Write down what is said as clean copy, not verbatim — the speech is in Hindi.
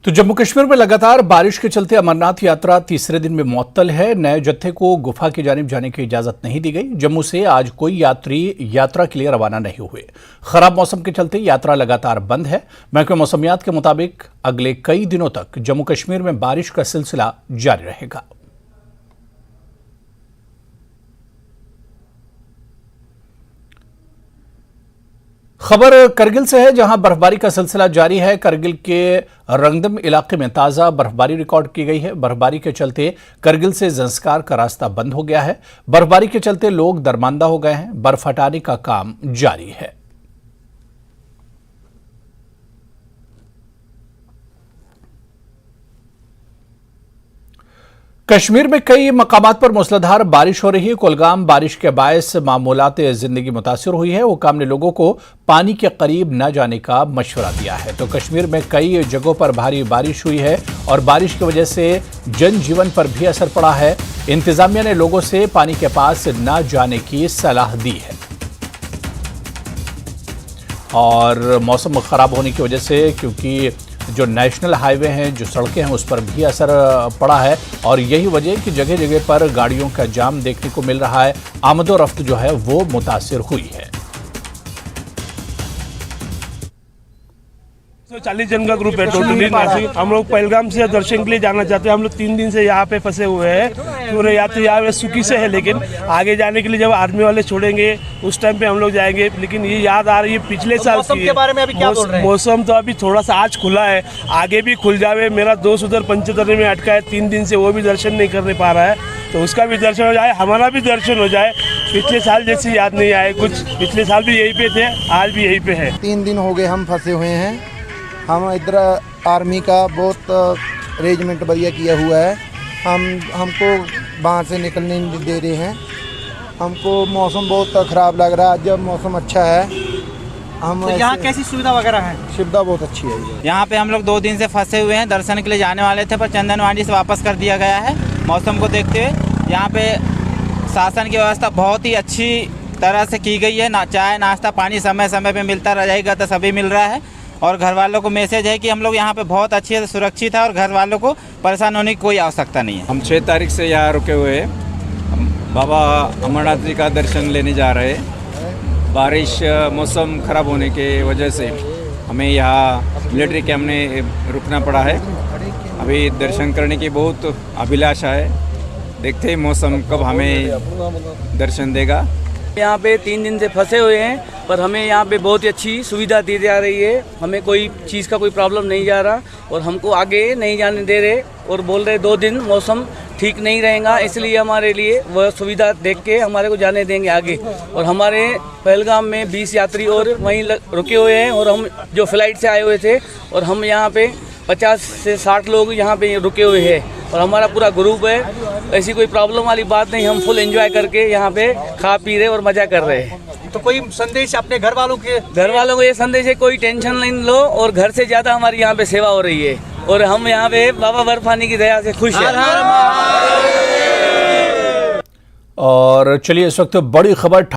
तो जम्मू कश्मीर में लगातार बारिश के चलते अमरनाथ यात्रा तीसरे दिन में मुअत्तल है। नए जत्थे को गुफा की जानिब जाने की इजाजत नहीं दी गई। जम्मू से आज कोई यात्री यात्रा के लिए रवाना नहीं हुए। खराब मौसम के चलते यात्रा लगातार बंद है। महकमे मौसमियात के मुताबिक अगले कई दिनों तक जम्मू कश्मीर में बारिश का सिलसिला जारी रहेगा। खबर करगिल से है, जहां बर्फबारी का सिलसिला जारी है। करगिल के रंगदम इलाके में ताजा बर्फबारी रिकॉर्ड की गई है। बर्फबारी के चलते करगिल से ज़ंस्कार का रास्ता बंद हो गया है। बर्फबारी के चलते लोग दरमांदा हो गए हैं। बर्फ हटाने का काम जारी है। कश्मीर में कई मकामात पर मूसलाधार बारिश हो रही है। कुलगाम बारिश के बायस मामूलात जिंदगी मुतासिर हुई है। हुकाम ने लोगों को पानी के करीब न जाने का मशवरा दिया है। तो कश्मीर में कई जगहों पर भारी बारिश हुई है और बारिश की वजह से जनजीवन पर भी असर पड़ा है। इंतजामिया ने लोगों से पानी के पास न जाने की सलाह दी है। और मौसम खराब होने की वजह से, क्योंकि जो नेशनल हाईवे हैं, जो सड़कें हैं, उस पर भी असर पड़ा है और यही वजह है कि जगह जगह पर गाड़ियों का जाम देखने को मिल रहा है। आमदोरफ्त जो है वो मुतासिर हुई है। 40 जन का ग्रुप है टोटली। हम लोग पहलगाम से दर्शन के लिए जाना चाहते हैं। हम लोग 3 दिन से यहाँ पे फंसे हुए हैं। पूरे यात्री यहाँ पे सुखी से है, लेकिन आगे जाने के लिए जब आर्मी वाले छोड़ेंगे उस टाइम पे हम लोग जाएंगे। लेकिन ये याद आ रही है पिछले साल मौसम के बारे में अभी क्या बोल रहे हैं? मौसम तो अभी थोड़ा सा आज खुला है, आगे भी खुल जावे। मेरा दोस्त उधर पंचतर्री में अटका है 3 दिन से, वो भी दर्शन नहीं करने पा रहा है। तो उसका भी दर्शन हो जाए, हमारा भी दर्शन हो जाए। पिछले साल जैसी याद नहीं आए कुछ। पिछले साल भी यहीं पे थे, आज भी यहीं पे है। 3 दिन हो गए हम फंसे हुए हैं। हम इधर आर्मी का बहुत अरेंजमेंट बढ़िया किया हुआ है। हमको बाहर से निकलने नहीं दे रहे हैं। हमको मौसम बहुत ख़राब लग रहा है। जब मौसम अच्छा है हम तो यहाँ कैसी सुविधा वगैरह है? सुविधा बहुत अच्छी है। यहाँ पे हम लोग 2 दिन से फंसे हुए हैं। दर्शन के लिए जाने वाले थे, पर चंदनवाड़ी से वापस कर दिया गया है। मौसम को देखते हुए यहाँ पे शासन की व्यवस्था बहुत ही अच्छी तरह से की गई है। चाय नाश्ता पानी समय समय पे मिलता रहेगा तो सभी मिल रहा है। और घर वालों को मैसेज है कि हम लोग यहाँ पे बहुत अच्छे से सुरक्षित है और घर वालों को परेशान होने की कोई आवश्यकता नहीं है। हम 6 तारीख से यहाँ रुके हुए हैं। बाबा अमरनाथ जी का दर्शन लेने जा रहे हैं। बारिश मौसम ख़राब होने के वजह से हमें यहाँ मिलिट्री कैंप में रुकना पड़ा है। अभी दर्शन करने की बहुत अभिलाषा है। देखते हैं मौसम कब हमें दर्शन देगा। यहाँ पे 3 दिन से फंसे हुए हैं, पर हमें यहाँ पे बहुत ही अच्छी सुविधा दी जा रही है। हमें कोई चीज़ का कोई प्रॉब्लम नहीं जा रहा और हमको आगे नहीं जाने दे रहे और बोल रहे 2 दिन मौसम ठीक नहीं रहेगा, इसलिए हमारे लिए वह सुविधा देख के हमारे को जाने देंगे आगे। और हमारे पहलगाम में 20 यात्री और वहीं रुके हुए हैं और हम जो फ्लाइट से आए हुए थे, और हम यहाँ पे 50 से 60 लोग यहाँ पे रुके हुए हैं और हमारा पूरा ग्रुप है। ऐसी कोई प्रॉब्लम वाली बात नहीं। हम फुल एंजॉय करके यहाँ पे खा पी रहे और मजा कर रहे हैं। तो कोई संदेश अपने घर वालों को ये संदेश है, कोई टेंशन नहीं लो और घर से ज़्यादा हमारी यहाँ पे सेवा हो रही है और हम यहाँ पे बाबा बर्फानी की दया से खुश हैं। और चलिए इस वक्त बड़ी खबर